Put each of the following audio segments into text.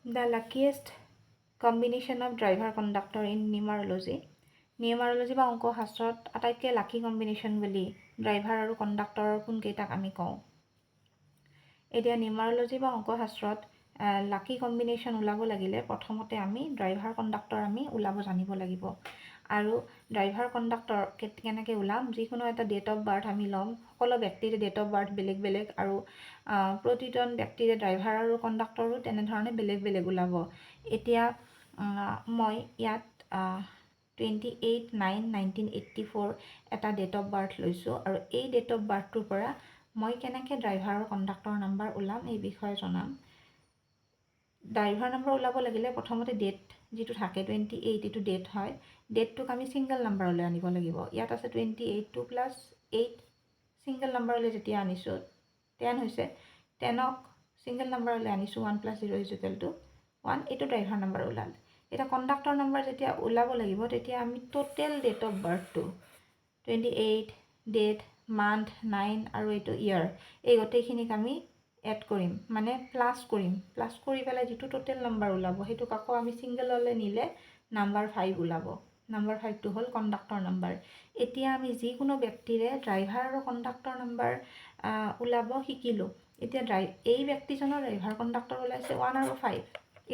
The luckiest combination of driver conductor in numerology. নিউমাৰলজি বা অংক শাস্ত্ৰত আটাইতকৈ লাকি কম্বিনেশ্যন বুলি ড্ৰাইভাৰ আৰু কণ্ডাক্টৰৰ কোনকেইটাক আমি কওঁ। এতিয়া নিউমাৰলজি বা অংক শাস্ত্ৰত লাকি কম্বিনেশ্যন ওলাব লাগিলে প্ৰথমতে আমি ড্ৰাইভাৰ কণ্ডাক্টৰ আমি ওলাব জানিব লাগিব। আৰু ড্ৰাইভাৰ কণ্ডাক্টৰ কেনেকৈ ওলাম, যিকোনো এটা ডেট অফ বাৰ্থ আমি ল'ম। সকলো ব্যক্তিৰে ডেট অফ বাৰ্থ বেলেগ বেলেগ আৰু প্ৰতিজন ব্যক্তিৰে ড্ৰাইভাৰ আৰু কণ্ডাক্টৰো তেনেধৰণে বেলেগ বেলেগ ওলাব। এতিয়া মই ইয়াত 28/9/1984 এটা ডেট অফ বাৰ্থ লৈছোঁ আৰু এই ডেট অফ বাৰ্থটোৰ পৰা মই কেনেকৈ ড্ৰাইভাৰ আৰু কণ্ডাক্টৰ নাম্বাৰ ওলাম এই বিষয়ে জনাম। ড্ৰাইভাৰ নাম্বাৰ ওলাব লাগিলে প্ৰথমতে ডেট যিটো থাকে 28, এইটো ডেট হয়। ডেটটোক আমি ছিংগল নাম্বাৰলৈ আনিব লাগিব। ইয়াত আছে 28, 2 + 8 ছিংগল নাম্বাৰলৈ যেতিয়া আনিছোঁ 10 হৈছে। 10ক ছিংগল নাম্বাৰলৈ আনিছোঁ 1 + 0 = 1, এইটো ড্ৰাইভাৰ নাম্বাৰ ওলাল। এতিয়া কণ্ডাক্টৰ নাম্বাৰ যেতিয়া ওলাব লাগিব তেতিয়া আমি টোটেল ডেট অফ বাৰ্থটো 28, ডেট, মান্থ, 9 আৰু এইটো ইয়াৰ, এই গোটেইখিনিক আমি এড কৰিম, মানে প্লাছ কৰিম। প্লাছ কৰি পেলাই যিটো টোটেল নাম্বাৰ ওলাব সেইটোক আকৌ আমি ছিংগললৈ নিলে নাম্বাৰ 5 ওলাব। নাম্বাৰ 5টো হ'ল কণ্ডাক্টৰ নাম্বাৰ। এতিয়া আমি যিকোনো ব্যক্তিৰে ড্ৰাইভাৰ আৰু কণ্ডাক্টৰ নাম্বাৰ ওলাব শিকিলোঁ। এতিয়া এই ব্যক্তিজনৰ ড্ৰাইভাৰ কণ্ডাক্টৰ ওলাইছে 1 আৰু 5।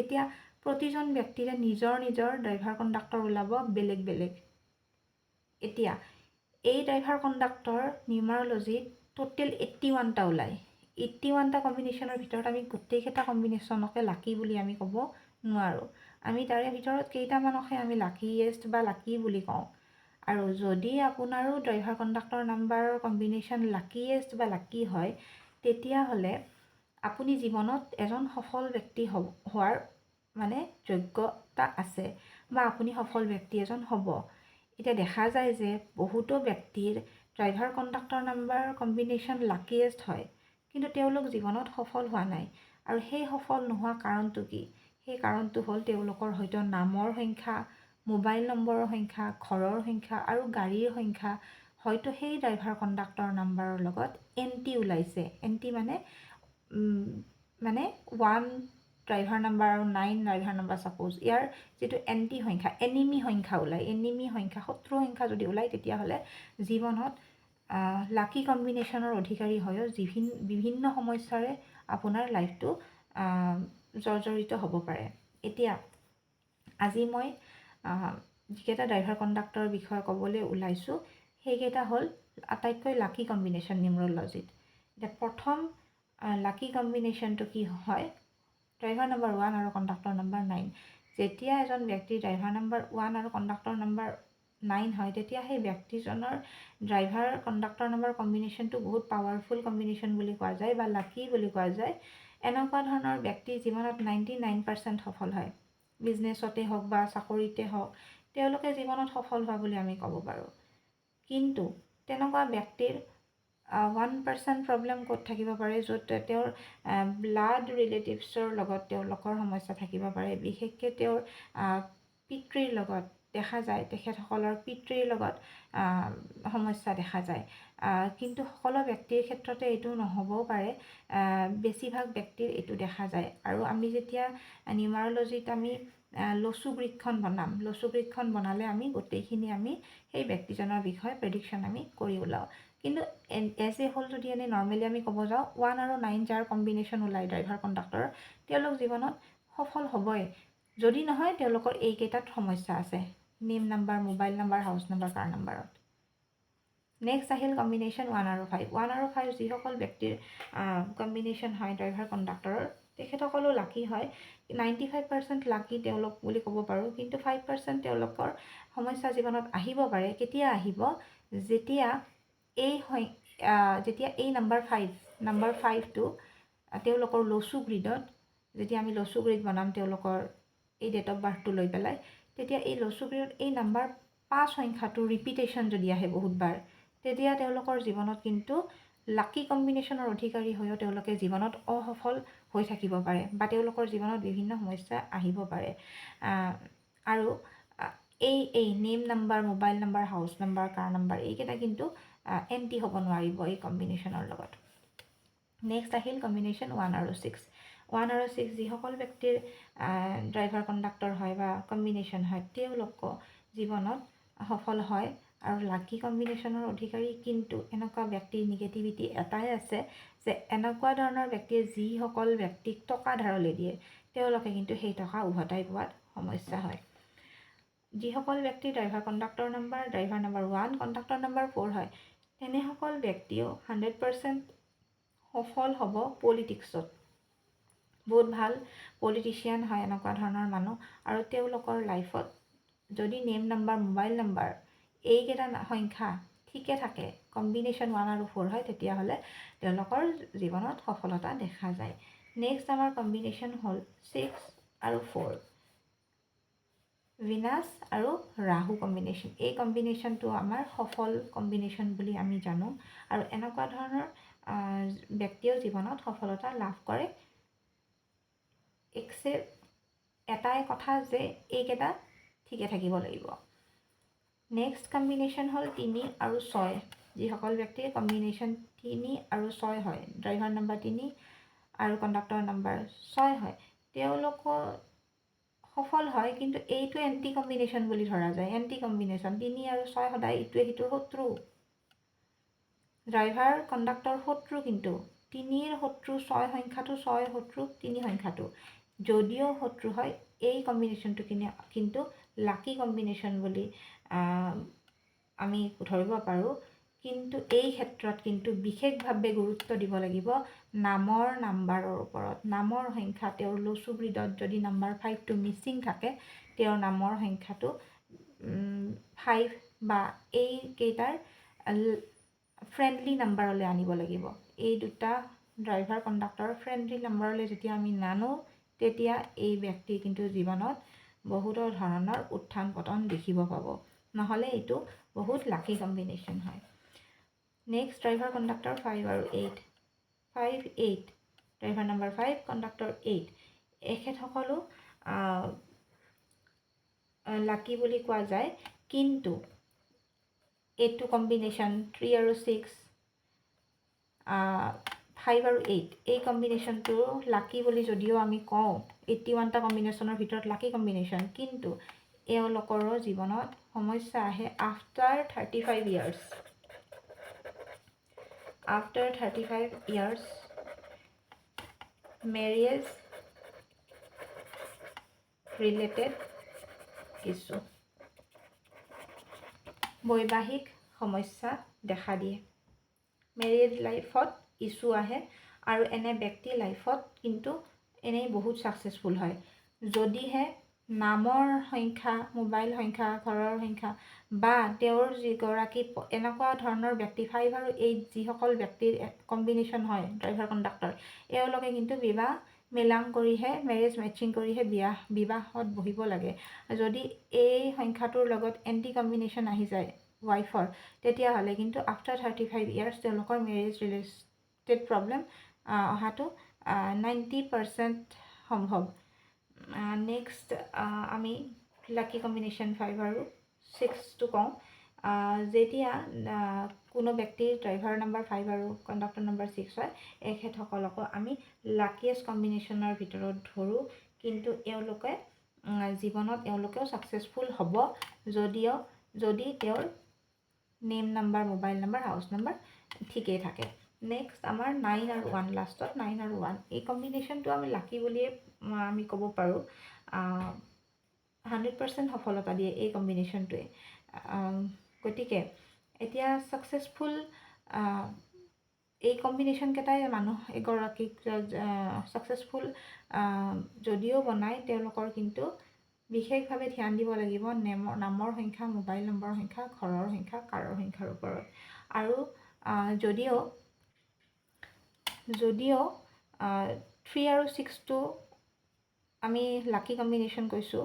এতিয়া প্ৰতিজন ব্যক্তিৰে নিজৰ নিজৰ ড্ৰাইভাৰ কণ্ডাক্টৰ ওলাব বেলেগ বেলেগ। এতিয়া এই ড্ৰাইভাৰ কণ্ডাক্টৰ নিউমাৰলজিত টোটেল 81টা ওলায়। 81টা কম্বিনেশ্যনৰ ভিতৰত আমি গোটেইকেইটা কম্বিনেশ্যনকে লাকি বুলি আমি ক'ব নোৱাৰোঁ। আমি তাৰে ভিতৰত কেইটামানকহে আমি লাকিয়েষ্ট বা লাকি বুলি কওঁ। আৰু যদি আপোনাৰো ড্ৰাইভাৰ কণ্ডাক্টৰ নাম্বাৰৰ কম্বিনেশ্যন লাকিয়েষ্ট বা লাকি হয়, তেতিয়াহ'লে আপুনি জীৱনত এজন সফল ব্যক্তি হোৱাৰ মানে যোগ্যতা আছে বা আপুনি সফল ব্যক্তি এজন হ'ব। এতিয়া দেখা যায় যে বহুতো ব্যক্তিৰ ড্ৰাইভাৰ কণ্ডাক্টৰ নাম্বাৰ কম্বিনেশ্যন লাকিয়েষ্ট হয়, কিন্তু তেওঁলোক জীৱনত সফল হোৱা নাই। আৰু সেই সফল নোহোৱা কাৰণটো কি? সেই কাৰণটো হ'ল তেওঁলোকৰ হয়তো নামৰ সংখ্যা, মোবাইল নম্বৰৰ সংখ্যা, ঘৰৰ সংখ্যা আৰু গাড়ীৰ সংখ্যা হয়তো সেই ড্ৰাইভাৰ কণ্ডাক্টৰ নাম্বাৰৰ লগত এণ্টি ওলাইছে। এণ্টি মানে 1 ড্ৰাইভাৰ নাম্বাৰ আৰু 9 ড্ৰাইভাৰ নাম্বাৰ। ছাপ'জ ইয়াৰ যিটো এণ্টি সংখ্যা, এনিমি সংখ্যা ওলায়, এনিমি সংখ্যা, শত্ৰু সংখ্যা যদি ওলায়, তেতিয়াহ'লে জীৱনত লাকি কম্বিনেশ্যনৰ অধিকাৰী হৈও বিভিন্ন সমস্যাৰে আপোনাৰ লাইফটো জৰ্জৰিত হ'ব পাৰে। এতিয়া আজি মই যিকেইটা ড্ৰাইভাৰ কণ্ডাক্টৰৰ বিষয়ে ক'বলৈ ওলাইছোঁ সেইকেইটা হ'ল আটাইতকৈ লাকি কম্বিনেশ্যন নিউমাৰলজিত। এতিয়া প্ৰথম লাকি কম্বিনেশ্যনটো কি হয়? ড্ৰাইভাৰ নাম্বাৰ 1 আৰু কণ্ডাক্টৰ নাম্বাৰ 9। যেতিয়া এজন ব্যক্তিৰ ড্ৰাইভাৰ নাম্বাৰ 1 আৰু কণ্ডাক্টৰ নাম্বাৰ 9 হয়, তেতিয়া সেই ব্যক্তিজনৰ ড্ৰাইভাৰ কণ্ডাক্টৰ নাম্বাৰ কম্বিনেশ্যনটো বহুত পাৱাৰফুল কম্বিনেশ্যন বুলি কোৱা যায় বা লাকি বুলি কোৱা যায়। এনেকুৱা ধৰণৰ ব্যক্তি জীৱনত 99% সফল হয়। বিজনেছতে হওক বা চাকৰিতে হওক, তেওঁলোকে জীৱনত সফল হোৱা বুলি আমি ক'ব পাৰোঁ। কিন্তু তেনেকুৱা ব্যক্তিৰ 1% প্ৰব্লেম ক'ত থাকিব পাৰে, য'ত তেওঁৰ ব্লাড ৰিলেটিভছৰ লগত তেওঁলোকৰ সমস্যা থাকিব পাৰে। বিশেষকৈ তেওঁৰ পিতৃৰ লগত দেখা যায়, তেখেতসকলৰ পিতৃৰ লগত সমস্যা দেখা যায়। কিন্তু সকলো ব্যক্তিৰ ক্ষেত্ৰতে এইটো নহ'বও পাৰে, বেছিভাগ ব্যক্তিৰ এইটো দেখা যায়। আৰু আমি যেতিয়া নিউমাৰলজিত আমি লচু গ্ৰীডখন বনাম, লচু গ্ৰীডখন বনালে আমি গোটেইখিনি আমি সেই ব্যক্তিজনৰ বিষয়ে প্ৰেডিকশ্যন আমি কৰি ওলাওঁ। কিন্তু এজ এ হ'ল যদি এনেই নৰ্মেলি আমি ক'ব যাওঁ, 1 আৰু 9 যাৰ কম্বিনেশ্যন ওলায় ড্ৰাইভাৰ কণ্ডাক্টৰৰ, তেওঁলোক জীৱনত সফল হ'বই। যদি নহয় তেওঁলোকৰ এইকেইটাত সমস্যা আছে: name number, mobile number, house number, car নাম্বাৰত। নেক্সট আহিল কম্বিনেশ্যন 1 আৰু 5। 1 আৰু 5 যিসকল ব্যক্তিৰ কম্বিনেশ্যন হয় ড্ৰাইভাৰ কণ্ডাক্টৰৰ, তেখেতসকলো লাকি হয়। 95% লাকি তেওঁলোক বুলি ক'ব পাৰোঁ। কিন্তু 5% তেওঁলোকৰ সমস্যা জীৱনত আহিব পাৰে। কেতিয়া আহিব? যেতিয়া এই নাম্বাৰ 5টো তেওঁলোকৰ লচু গ্ৰীডত, যেতিয়া আমি লচু গ্ৰীড বনাম তেওঁলোকৰ এই ডেট অফ বাৰ্থটো লৈ পেলাই, তেতিয়া এই লচু গ্ৰীডত এই নাম্বাৰ 5 সংখ্যাটো ৰিপিটেশ্যন যদি আহে বহুতবাৰ, তেতিয়া তেওঁলোকৰ জীৱনত কিন্তু লাকি কম্বিনেশ্যনৰ অধিকাৰী হৈও তেওঁলোকে জীৱনত অসফল হৈ থাকিব পাৰে বা তেওঁলোকৰ জীৱনত বিভিন্ন সমস্যা আহিব পাৰে। আৰু এই name number, mobile number, house number, car number, এইকেইটা কিন্তু এণ্টি হ'ব নোৱাৰিব এই কম্বিনেশ্যনৰ লগত। নেক্সট আহিল কম্বিনেশ্যন 1 আৰু 6। 1 আৰু 6 যিসকল ব্যক্তিৰ ড্ৰাইভাৰ কণ্ডাক্টৰ হয় বা কম্বিনেশ্যন হয় তেওঁলোকো জীৱনত সফল হয় আৰু লাকি কম্বিনেশ্যনৰ অধিকাৰী। কিন্তু এনেকুৱা ব্যক্তিৰ নিগেটিভিটি এটাই আছে যে এনেকুৱা ধৰণৰ ব্যক্তিয়ে যিসকল ব্যক্তিক টকা ধাৰলৈ দিয়ে তেওঁলোকে কিন্তু সেই টকা উভতাই পোৱাত সমস্যা হয়। যিসকল ব্যক্তিৰ driver conductor number 1 conductor number 4 হয় তেনেসকল ব্যক্তিও 100% সফল হ'ব পলিটিক্সত। বহুত ভাল পলিটিচিয়ান হয় এনেকুৱা ধৰণৰ মানুহ আৰু তেওঁলোকৰ লাইফত যদি নেম নাম্বাৰ মোবাইল নাম্বাৰ এইকেইটা সংখ্যা ঠিকে থাকে কম্বিনেশ্যন 1 আৰু 4 হয় তেতিয়াহ'লে তেওঁলোকৰ জীৱনত সফলতা দেখা যায়। নেক্সট আমাৰ কম্বিনেশ্যন হ'ল 6 আৰু 4 ভিনাছ আৰু ৰাহু কম্বিনেশ্যন। এই কম্বিনেশ্যনটো আমাৰ সফল কম্বিনেশ্যন বুলি আমি জানো আৰু এনেকুৱা ধৰণৰ ব্যক্তিয়েও জীৱনত সফলতা লাভ কৰে। একচেপ্ট এটাই কথা যে এইকেইটা ঠিকে থাকিব লাগিব। নেক্সট কম্বিনেশ্যন হ'ল 3 আৰু 6। যিসকল ব্যক্তিৰ কম্বিনেশ্যন 3 আৰু 6 হয় ড্ৰাইভাৰ নম্বৰ 3 আৰু কণ্ডাক্টৰ নম্বৰ 6 হয় তেওঁলোকৰ সফল হয়, কিন্তু এইটো এণ্টি কম্বিনেশ্যন বুলি ধৰা যায়। এণ্টি কম্বিনেশ্যন 3 আৰু 6 সদায় ইটোৱে সিটোৰ শত্ৰু। ড্ৰাইভাৰ কণ্ডাক্টৰ শত্ৰু, কিন্তু 3ৰ শত্ৰু 6 সংখ্যাটো, 6 শত্ৰু 3 সংখ্যাটো। যদিও শত্ৰু হয় এই কম্বিনেশ্যনটো কিন্তু লাকি কম্বিনেশ্যন বুলি আমি ধৰিব পাৰোঁ। কিন্তু এই ক্ষেত্ৰত কিন্তু বিশেষভাৱে গুৰুত্ব দিব লাগিব নামৰ নাম্বাৰৰ ওপৰত। নামৰ সংখ্যা তেওঁৰ লচু ব্ৰীডত যদি নম্বৰ 5টো মিচিং থাকে তেওঁৰ নামৰ সংখ্যাটো 5 বা এইকেইটাৰ ফ্ৰেণ্ডলি নাম্বাৰলৈ আনিব লাগিব। এই দুটা ড্ৰাইভাৰ কণ্ডাক্টৰ ফ্ৰেণ্ডলি নাম্বাৰলৈ যেতিয়া আমি নানো তেতিয়া এই ব্যক্তি কিন্তু জীৱনত বহুতো ধৰণৰ উত্থান পতন দেখিব পাব। নহ'লে এইটো বহুত লাকি কম্বিনেশ্যন হয়। নেক্সট ড্ৰাইভাৰ কণ্ডাক্টৰ 5 আৰু 8। 5, 8 ড্ৰাইভাৰ নম্বৰ 5 কণ্ডাক্টৰ 8 এখেতসকলো লাকি বুলি কোৱা যায়। কিন্তু এইটো কম্বিনেশ্যন 3 আৰু 6 5 আৰু 8 এই কম্বিনেশ্যনটো লাকি বুলি যদিও আমি কওঁ 81টা কম্বিনেশ্যনৰ ভিতৰত লাকি কম্বিনেশ্যন, কিন্তু এওঁলোকৰো জীৱনত সমস্যা আহে after 35 years. After 35 years marriage related issue, বৈবাহিক সমস্যা দেখা দিয়ে। মেৰিয়েজ লাইফত ইছ্যু আহে আৰু এনে ব্যক্তি লাইফত কিন্তু এনেই বহুত ছাকচেছফুল হয় যদিহে নামৰ সংখ্যা, মোবাইল সংখ্যা, ঘৰৰ সংখ্যা বা তেওঁৰ যিগৰাকী এনেকুৱা ধৰণৰ ব্যক্তি 5 আৰু 8 যিসকল ব্যক্তিৰ কম্বিনেশ্যন হয় ড্ৰাইভাৰ কণ্ডাক্টৰ এওঁলোকে কিন্তু বিবাহ মিলাং কৰিহে মেৰেজ মেচিং কৰিহে বিবাহত বহিব লাগে। যদি এই সংখ্যাটোৰ লগত এণ্টি কম্বিনেশ্যন আহি যায় ৱাইফৰ তেতিয়াহ'লে কিন্তু আফটাৰ 35 ইয়াৰ্ছ তেওঁলোকৰ মেৰেজ ৰিলেটেড প্ৰব্লেম অহাটো 90% সম্ভৱ। নেক্সট আমি লাকি কম্বিনেশ্যন 5 আৰু 6টো কওঁ। যেতিয়া কোনো ব্যক্তিৰ ড্ৰাইভাৰ নম্বৰ 5 আৰু কণ্ডাক্টৰ নম্বৰ 6 হয় এখেতসকলকো আমি লাকিয়েষ্ট কম্বিনেশ্যনৰ ভিতৰত ধৰোঁ। কিন্তু এওঁলোকে জীৱনত এওঁলোকেও ছাকচেছফুল হ'ব যদি তেওঁৰ name number, mobile number, house number ঠিকেই থাকে। নেক্সট আমাৰ 9 আৰু 1 লাষ্টত 9 আৰু 1 এই কম্বিনেশ্যনটো আমি লাকি বুলিয়ে আমি ক'ব পাৰোঁ। 100% সফলতা দিয়ে এই কম্বিনেশ্যনটোৱে। গতিকে এতিয়া ছাকচেছফুল এই কম্বিনেশ্যনকেইটাই এগৰাকীক ছাকচেছফুল যদিও বনায় তেওঁলোকৰ কিন্তু বিশেষভাৱে ধ্যান দিব লাগিব নামৰ সংখ্যা, মোবাইল নম্বৰৰ সংখ্যা, ঘৰৰ সংখ্যা, কাৰৰ সংখ্যাৰ ওপৰত। আৰু যদিও 3 আৰু 6টো আমি লাকি কম্বিনেশ্যন কৈছোঁ,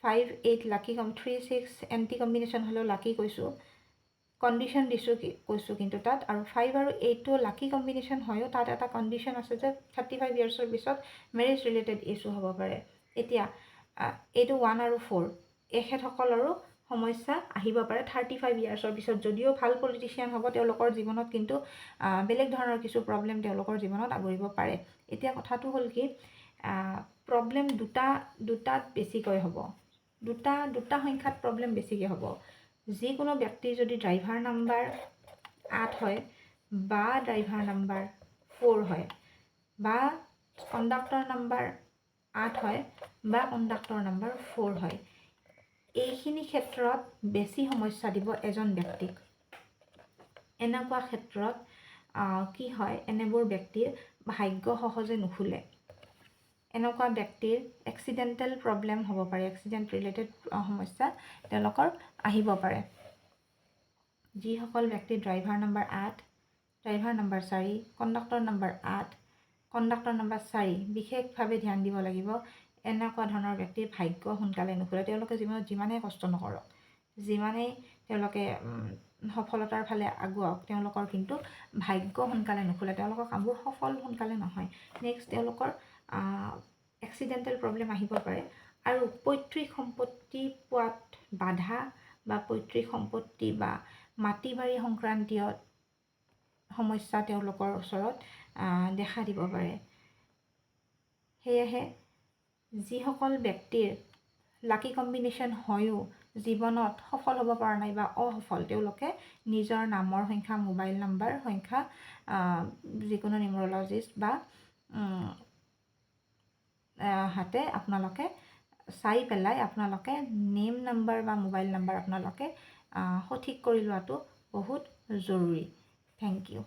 5, 8 লাকি 3, 6 এণ্টি কম্বিনেশ্যন হ'লেও লাকি কৈছোঁ, কণ্ডিশ্যন দিছোঁ কৈছোঁ কিন্তু তাত। আৰু 5 আৰু 8টো লাকি কম্বিনেশ্যন হয়ও তাত এটা কণ্ডিশ্যন আছে যে 35 ইয়াৰ্ছৰ পিছত মেৰেজ ৰিলেটেড ইছ্যু হ'ব পাৰে। এতিয়া এইটো 1 আৰু 4 এখেতসকলৰো সমস্যা আহিব পাৰে 35 ইয়াৰ্ছৰ পিছত। যদিও ভাল পলিটিচিয়ান হ'ব তেওঁলোকৰ জীৱনত কিন্তু বেলেগ ধৰণৰ কিছু প্ৰব্লেম তেওঁলোকৰ জীৱনত আগৰিব পাৰে। এতিয়া কথাটো হ'ল কি প্ৰব্লেম দুটাত বেছিকৈ হ'ব, দুটা সংখ্যাত প্ৰব্লেম বেছিকৈ হ'ব। যিকোনো ব্যক্তিৰ যদি ড্ৰাইভাৰ নাম্বাৰ 8 হয় বা ড্ৰাইভাৰ নাম্বাৰ 4 হয় বা কণ্ডাক্টৰ নাম্বাৰ 8 হয় বা কণ্ডাক্টৰ নাম্বাৰ 4 হয়, এইখিনি ক্ষেত্ৰত বেছি সমস্যা দিব এজন ব্যক্তিক। এনেকুৱা ক্ষেত্ৰত কি হয়, এনেবোৰ ব্যক্তিৰ ভাগ্য সহজে নুখুলে। এনেকুৱা ব্যক্তিৰ এক্সিডেণ্টেল প্ৰব্লেম হ'ব পাৰে, এক্সিডেণ্ট ৰিলেটেড সমস্যা তেওঁলোকৰ আহিব পাৰে। যিসকল ব্যক্তিৰ driver number 8, driver number 4, conductor number 8, conductor number 4 বিশেষভাৱে ধ্যান দিব লাগিব। এনেকুৱা ধৰণৰ ব্যক্তিৰ ভাগ্য সোনকালে নুখুলে। তেওঁলোকে জীৱনত যিমানেই কষ্ট নকৰক, যিমানেই তেওঁলোকে সফলতাৰ ফালে আগুৱাওক, তেওঁলোকৰ কিন্তু ভাগ্য সোনকালে নুখুলে, তেওঁলোকৰ কামবোৰ সফল সোনকালে নহয়। নেক্সট তেওঁলোকৰ এক্সিডেণ্টেল প্ৰব্লেম আহিব পাৰে আৰু পৈতৃক সম্পত্তি পোৱাত বাধা বা পৈতৃক সম্পত্তি বা মাটি বাৰী সংক্ৰান্তীয় সমস্যা তেওঁলোকৰ ওচৰত দেখা দিব পাৰে। সেয়েহে যিসকল ব্যক্তিৰ লাকি কম্বিনেশ্যন হয়ো জীৱনত সফল হ'ব পৰা নাই বা অসফল, তেওঁলোকে নিজৰ নামৰ সংখ্যা, মোবাইল নাম্বাৰ সংখ্যা যিকোনো নিউমৰলজিষ্ট বা হাতে আপোনালোকে চাই পেলাই আপোনালোকে নেম নাম্বাৰ বা মোবাইল নাম্বাৰ আপোনালোকে সঠিক কৰি লোৱাটো বহুত জৰুৰী। Thank U.